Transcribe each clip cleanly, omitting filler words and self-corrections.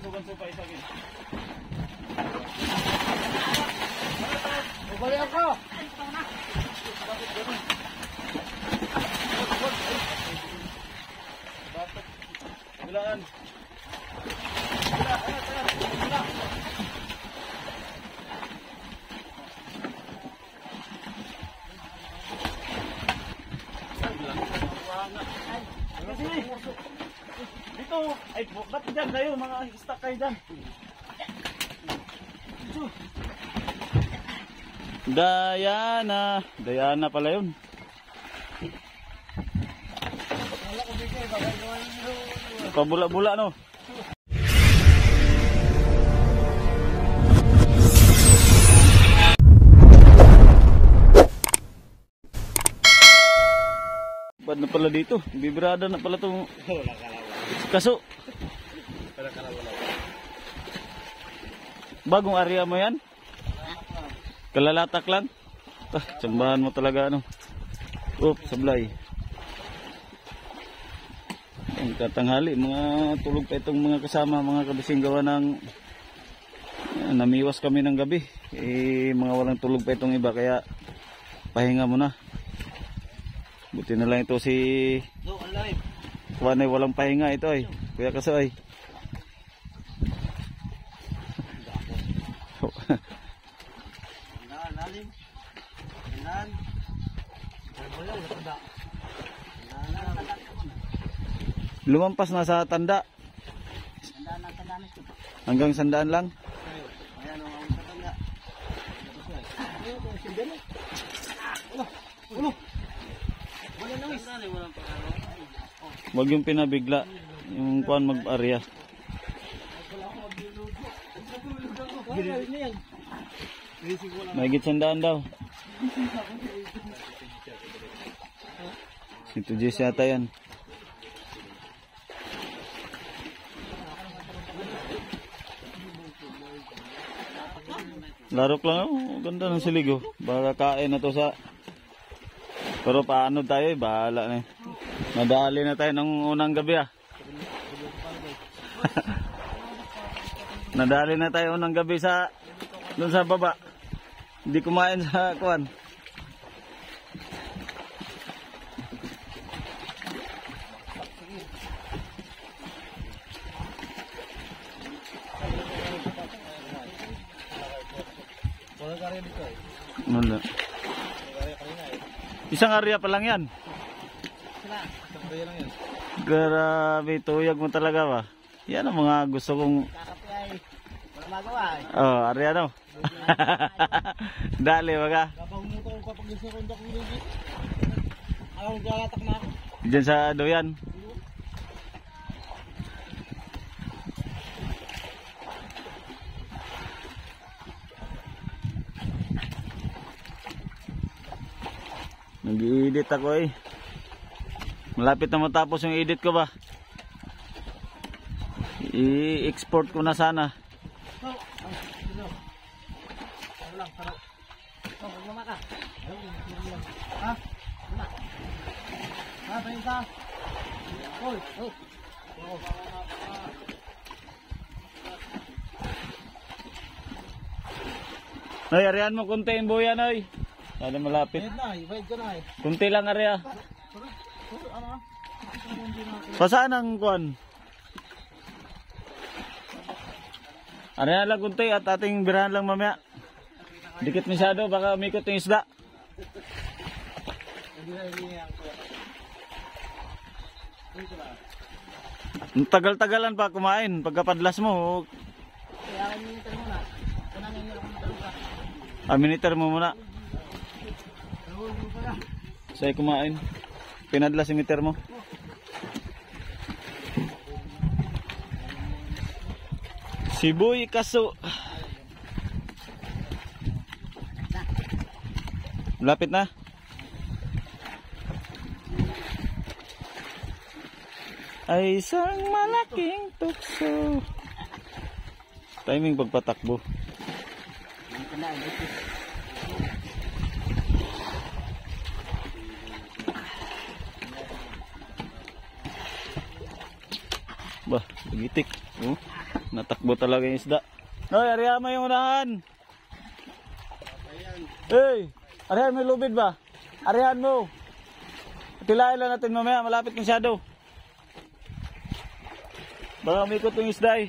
Ganso pa isa gid. Balik ako. Bakit ganun? Bakit? Bilaan. Bila. Dito, ay, ba't dyan kayo, mga stuck kayo dyan? Diana pala yun. Pabula-bula no. Bad na pala dito, bibirada na pala itong kaso. Bagong area mo yan? Kalalatak lang? Tsambahan mo talaga ano. Sablay. Ang katanghali, mga tulog pa itong mga kasama, mga kabising gawa ng namiwas kami ng gabi. Mga walang tulog pa itong iba, kaya pahinga muna. Buti na lang ito si Juan ay walang pahinga ito ay. Kuya Kaso ay. Lumampas na sa tanda. Hanggang 100 lang. Wag yung pinabigla. Yung kuan mag-area. Mahigit 100 daw. Ito Jess yata yan. Larok lang oh, ganda ng siligo. Baka kain na to sa. Pero paano tayo, bahala na. Nadali na tayo ng unang gabi ah. Nadali na tayo unang gabi sa doon sa baba. Hindi kumain sa kuan. Wala. Isang area pa lang yan. Grabe, tuyag mo talaga ba? Yan ang mga gusto kong area no. Dali baga. Diyan sa doyan. Nag-i-edit ako eh. Malapit na matapos yung edit ko ba. I-export ko na sana. Ay, arihan mo kunti yung buyan ay. Sana malapit. Kunti lang area. Pasaan ang kuan? Area lang kunti at ating birahan lang mamaya. Dikit masyado baka umikot yung isda. Tagal-tagalan pa kumain pagkapadlas mo. Miniter mo muna. Saya kumain. Pinadlas yung meter mo. Siboy Kaso. Lapit na. Ay isang malaking tukso. Timing pagpatakbo. Bah, begitik. Natakbo talaga yung isda. Hoy, arihan mo yung unahan. Hey, arihan mo yung lubid ba? Arihan mo. Tilain lang natin mamaya, malapit masyado. Baka umikot yung isda eh.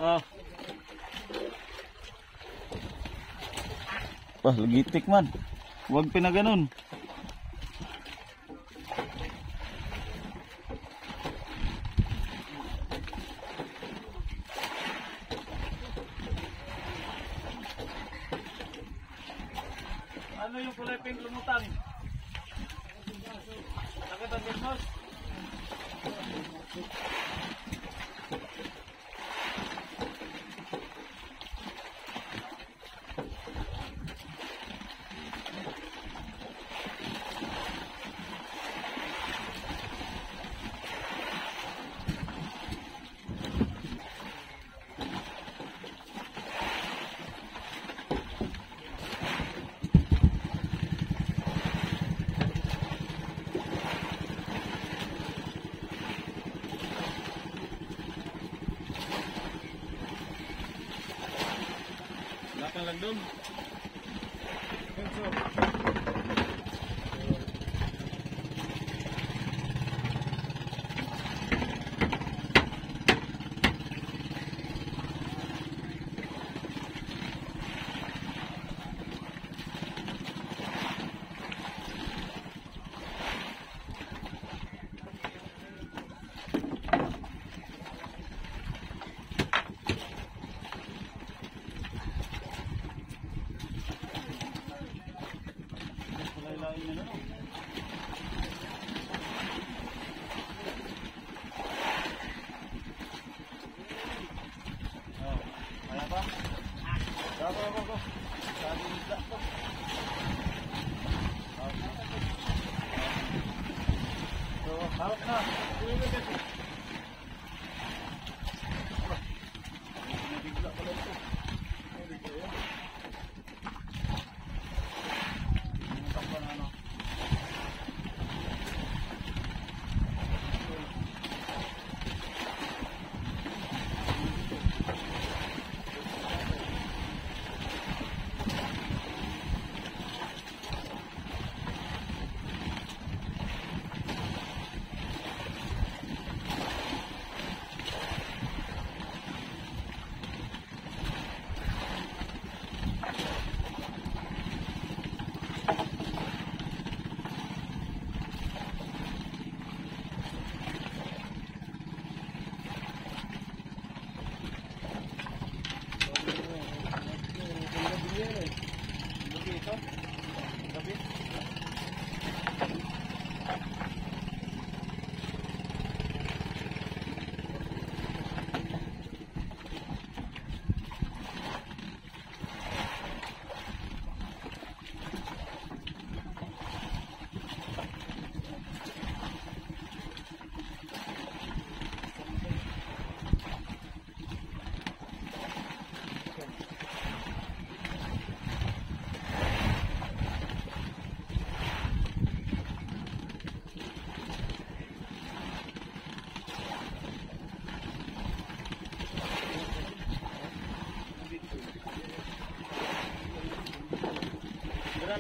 Ah. Wah, lagitik man. Huwag pinaganon. Ano yung kulay pink lumutang? Nakita din mo? Lakang lang doon. Hawak na.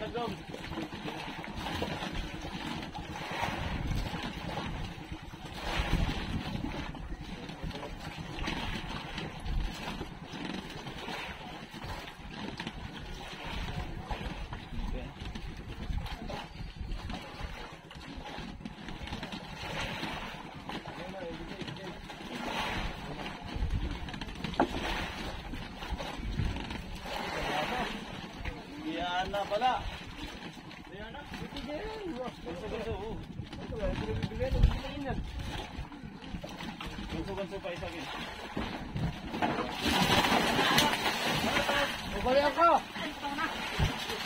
Nagdom. Na pala. Ayan na. Ito din. ganso pa isa gin. Balik ako.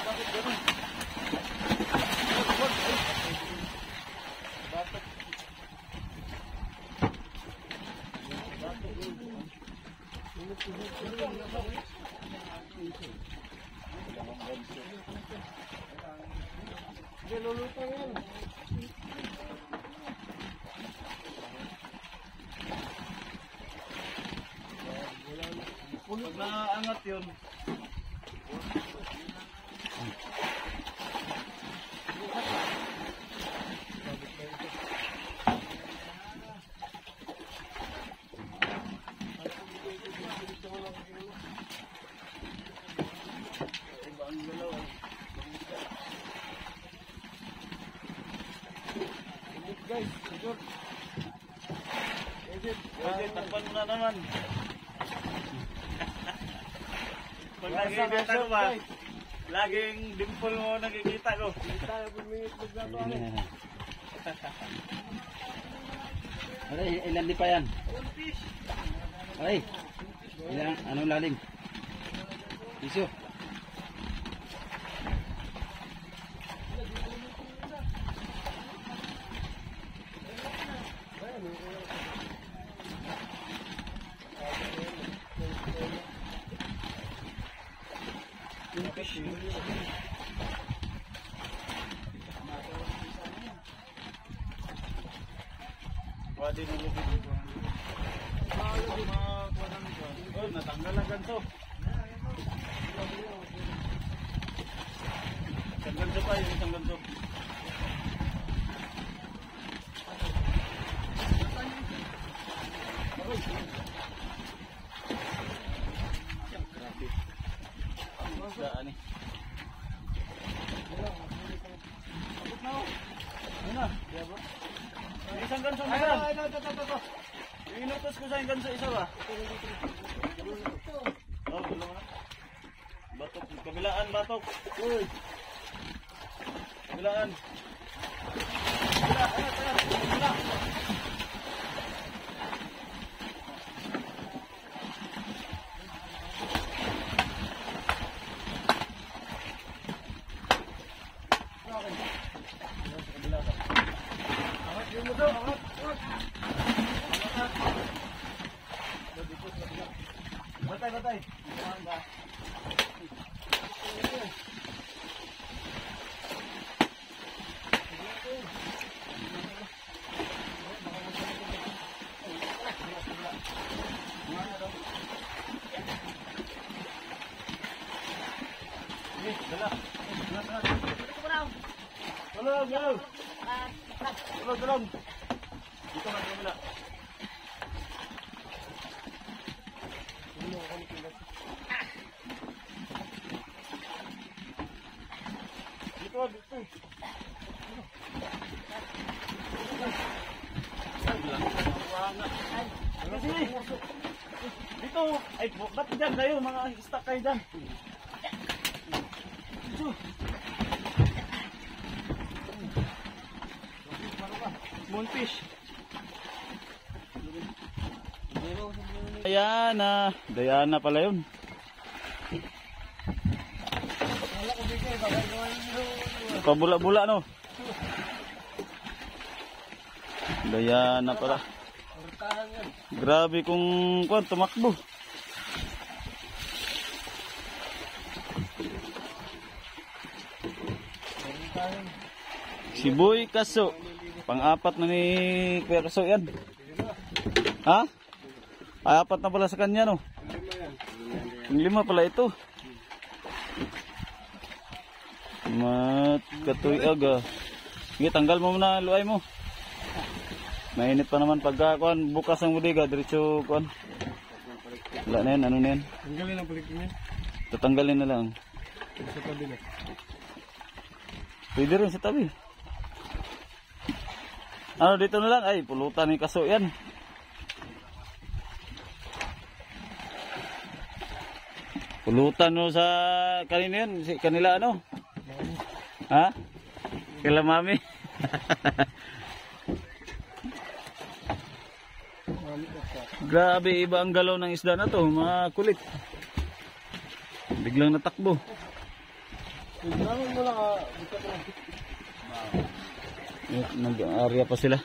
Bakit ganun? Batok. Lulutang yan. Pag naangat yun. Guys, siguro. Edit, takpan mo na naman. Pag nakikita ko ba, laging dimple mo nakikita ko. Tayo bumingit maglato ako. Aray, ilan di pa yan? Aray, ilan, anong lalim? Iso. Pwede na lubid. Oh, natanggal ang ganso. Isang ganso pa yun, isang ganso. Grabe. Ang daan eh. Abot na oh. Ayun na. May isang ganso na lang. Ito. Inutos ko sa yung ganso isa ba? Oh, gulo na. Batok, kabilaan batok. Uy. Kabilaan. Kabila. Batay. Tulog. Dito na kabila. Dito. Dito. Ay, ba't dyan kayo? Mga stuck kayo dyan. Dito. Moonfish. Diana pala yun. Pabula-bula no. Diana pala. Grabe kung kuwan tumakbo. Si Boy Kaso. Pang-apat na ni Kuya Kaso yan. Ha? Apat na pala sa kanya no. Yung 5 pala ito. Katoy aga. Sige, tanggal mo muna luay mo. Mainit pa naman pagka kuan bukas ang bodega diretso kuan. Wala na yan, ano na yan? Tanggalin ang palikpik niya. Tatanggalin na lang. Sa tabi na. Pwede rin sa tabi. Ano dito na lang? Ay, pulutan ni Kaso yan. Pulutan mo sa kanina yan. Kanila ano? Ha? Kila mami. Grabe, iba ang galaw ng isda na to, mga kulit. Biglang natakbo. Tignan mo lang. Nag-area pa sila.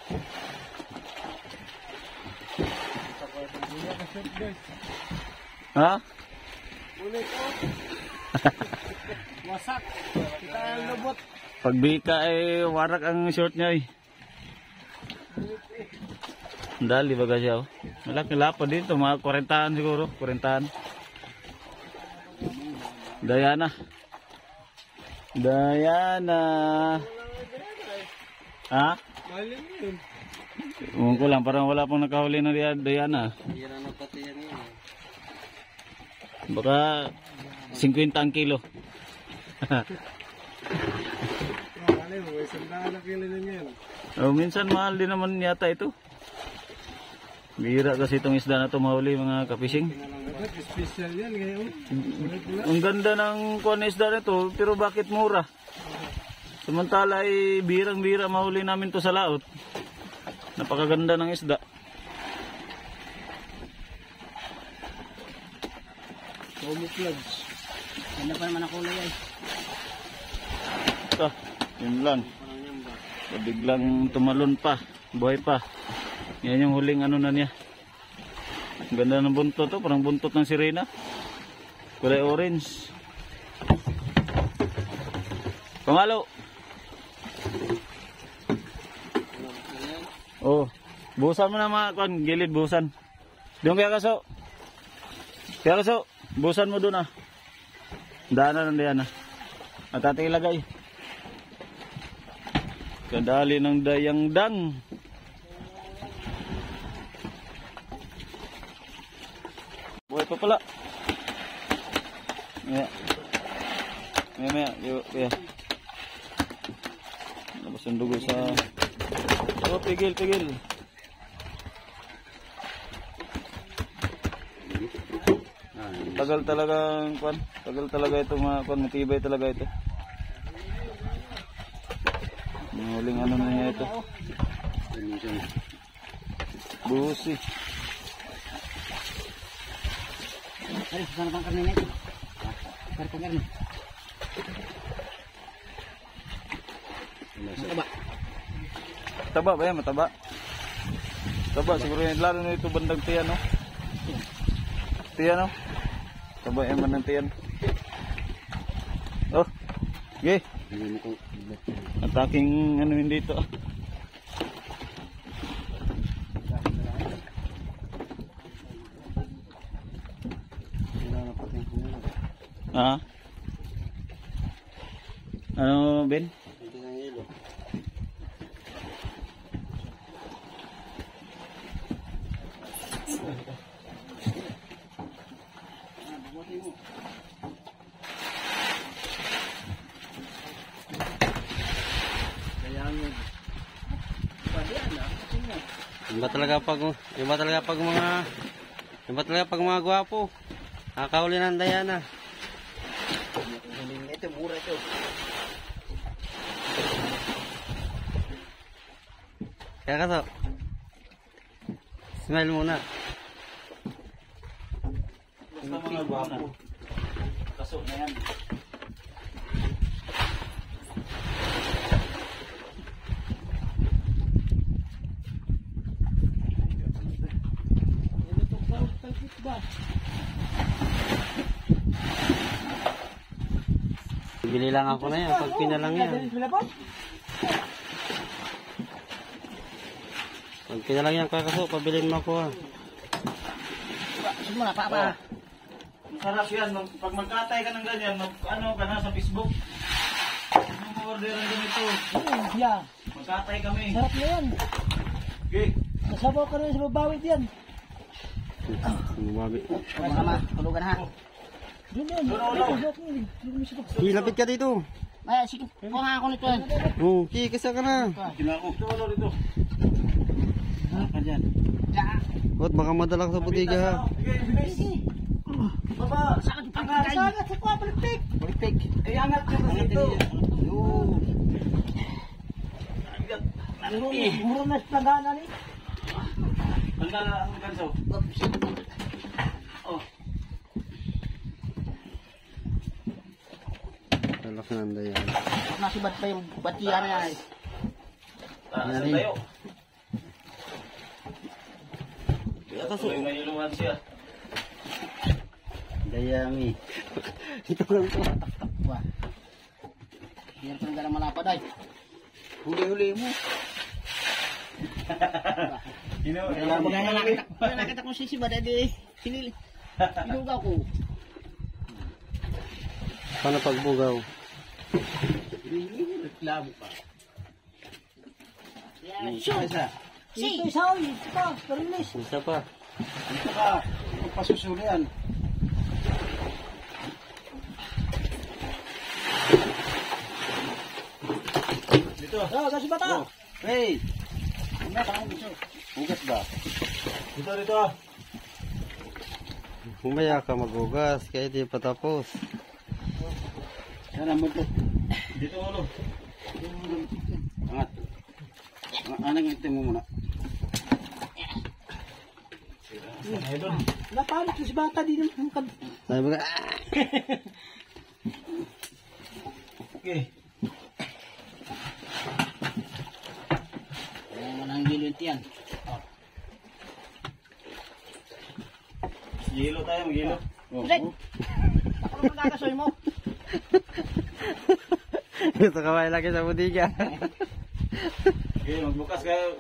Ha? Ulit ko. Wasak. Kita ang lubot. Pagbika ay warak ang short niya eh. Dali baga siya oh. Malaki lapad dito, mga 40 siguro, 40. Diana. Diana. Ha? Malim yun. Ewan ko lang, parang wala pang nakahuli na Diana. Hira na pati yan yun. Baka 50 ang kilo. Malim, may sandaan na kilo na yan. Oh, minsan mahal din naman yata ito. Bihira kasi itong isda na ito mahuli mga kapising. Dapat special yan ngayon. Ang ganda ng kuwan na isda na ito, pero bakit mura? Samantala ay bihirang-bihira mahuli namin to sa laot. Napakaganda ng isda. Camouflage. Ganda pa naman ang kulay ay. Ito, yun lang. Biglang tumalon pa, buhay pa. Yan yung huling ano na niya. Ang ganda ng buntot to, parang buntot ng sirena. Kulay orange. Pangalo. Oh, busan mo na mga kon, gilid busan. Doon kaya kaso. Kaya kaso, busan mo doon ah. Daanan ng Diana. At ating ilagay. Kadali ng dayang dang. Buhay pa pala. Maya. Kaya. Labas ang dugo sa... Oh, pigil. Tagal talaga ito mga kwan, matibay talaga ito. Huling ano na niya ito. Busi. Ay, sana pang karne nito. Karne. Mataba ba yan? Mataba siguro yan. Lalo na ito bandang tiyan, no? Tiyan, no? Taba yan bandang tiyan. Oh, okay. At aking ano yun dito. Ah? Ano, Ben? Iba talaga pag mga gwapo. Nakakahuli ng Diana. Ito, mura ito. Kaya kaso, smile muna. Basta mga gwapo. Kaso na yan. Bili lang ako na yan. Pag pinalang yan. Pag pinalang yan kakaso, pabilin mo ako ha. Muna, papa. Sarap yan. Pag magkatay ka ng ganyan, ano ka na sa Facebook. Mag-orderan ganito. Yeah. Magkatay kami. Sarap na yan. Okay. Nasabaw ka rin sa babawit yan. Bumabi. Mama, tulugan ha. Doon yan. Uy, lapit ka dito. Ay, sige. Kuha nga ako nito yan. Oo, kikisa ka na. Kinako. Ito, dito. Ka dyan. Ba't baka madalang sa budiga ha. Sige. Baba. Sakit pa ka. Sakit sa kwa. Balikpik. Balikpik. Ay, angat ka na dito. Muro na sa plagana ni. Hanggang ang ganso. Oh. Talak nanda yan. Nasibat pa yung batiya na yan. Saan tayo? Kaya kaso. May iluwan siya. Dayami. Ito lang to. Wah. Yan ka na malapad ay. Huli-huli mo. Nakita kong sisibad ay sinili. Inugaw ko. Paano pagbugaw? Reklamo pa. Ito isa oy. Ito pa. Perilis. Isa pa. Ito ka. Pasusulian. Dito. Oh, kasi bata. Hey! Ano pa ang gusto? Hugas ba? Dito. Humaya ka magugas kaya di pa tapos. Sana mo ito. Dito ulo. Angat. Anang itim mo muna. Idol. Napalit si bata din yung Sabi ba? Okay. Ayan mo nang gilint yan. Gilo tayo, magilo. Ulit! Ako naman nakasoy mo. Gusto ka ba ilagay sa budiga? Okay, magbukas kayo.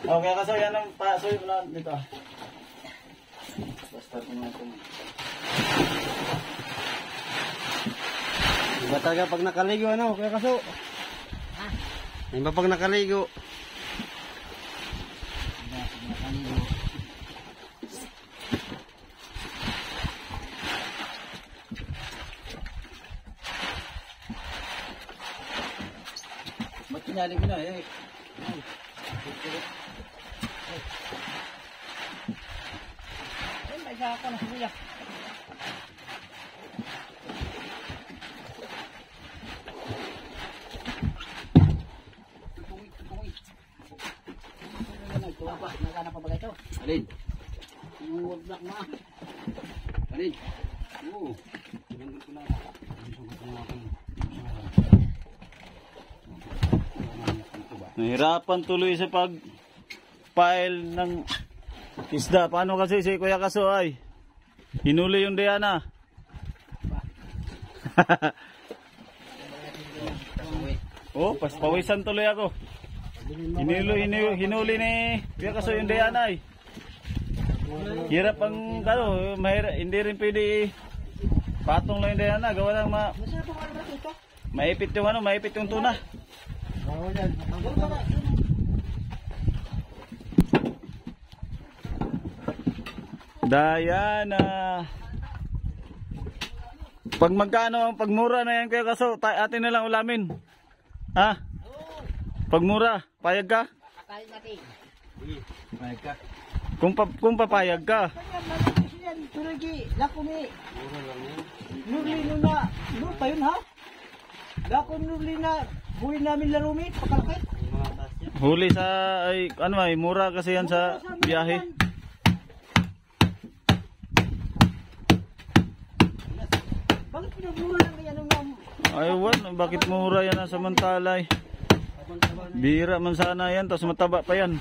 Okay, kaso yan ang pasoy mo na dito. Basta mo natin. Iba talaga pag nakaligo ano, kaya kaso. Iba pag nakaligo. Ba't kinali mo na eh? Ayun, may isa ako na siya. Nagana pa ba ito? Alin? Yung wood block mo. Alin? Oo. Ganda ko na. Nahirapan tuloy sa pag-file ng isda. Paano kasi si Kuya Kaso ay hinuli yung Diana. Oh, pawisan tuloy ako. Hinuli ni Kuya Kaso yung Diana ay. Hirap ang hindi rin pwede patong lang yung Diana. Gawa lang maipit yung tuna. Diana. Pag magkano ang pagmura na yan Kuya Kaso, atin na lang ulamin. Ha? Pagmura, payag ka? Kakain natin. May ka. Kung papayag ka. Kanya malaki yan. Turagi. Lakumi. Nurli na. Nur pa yun ha? Lakon nurli na. Buhay namin larumi. Pakalakit. Huli sa ay mura kasi yan sa biyahe. Bakit pinagmura lang yan ng Ay bakit mura yan ang samantalay? Bira man sana yan, tapos mataba pa yan.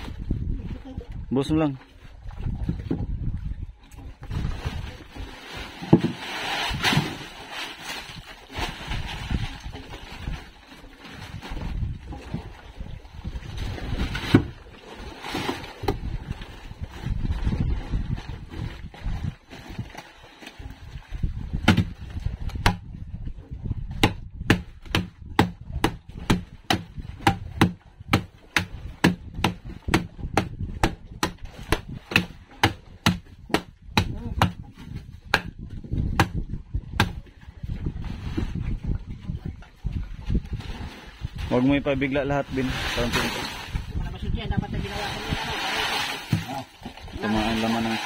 Bus mo lang. Huwag mo ipabigla lahat din. Mga basud yan. Dapat na ginawa ko nila. Tumaan laman ng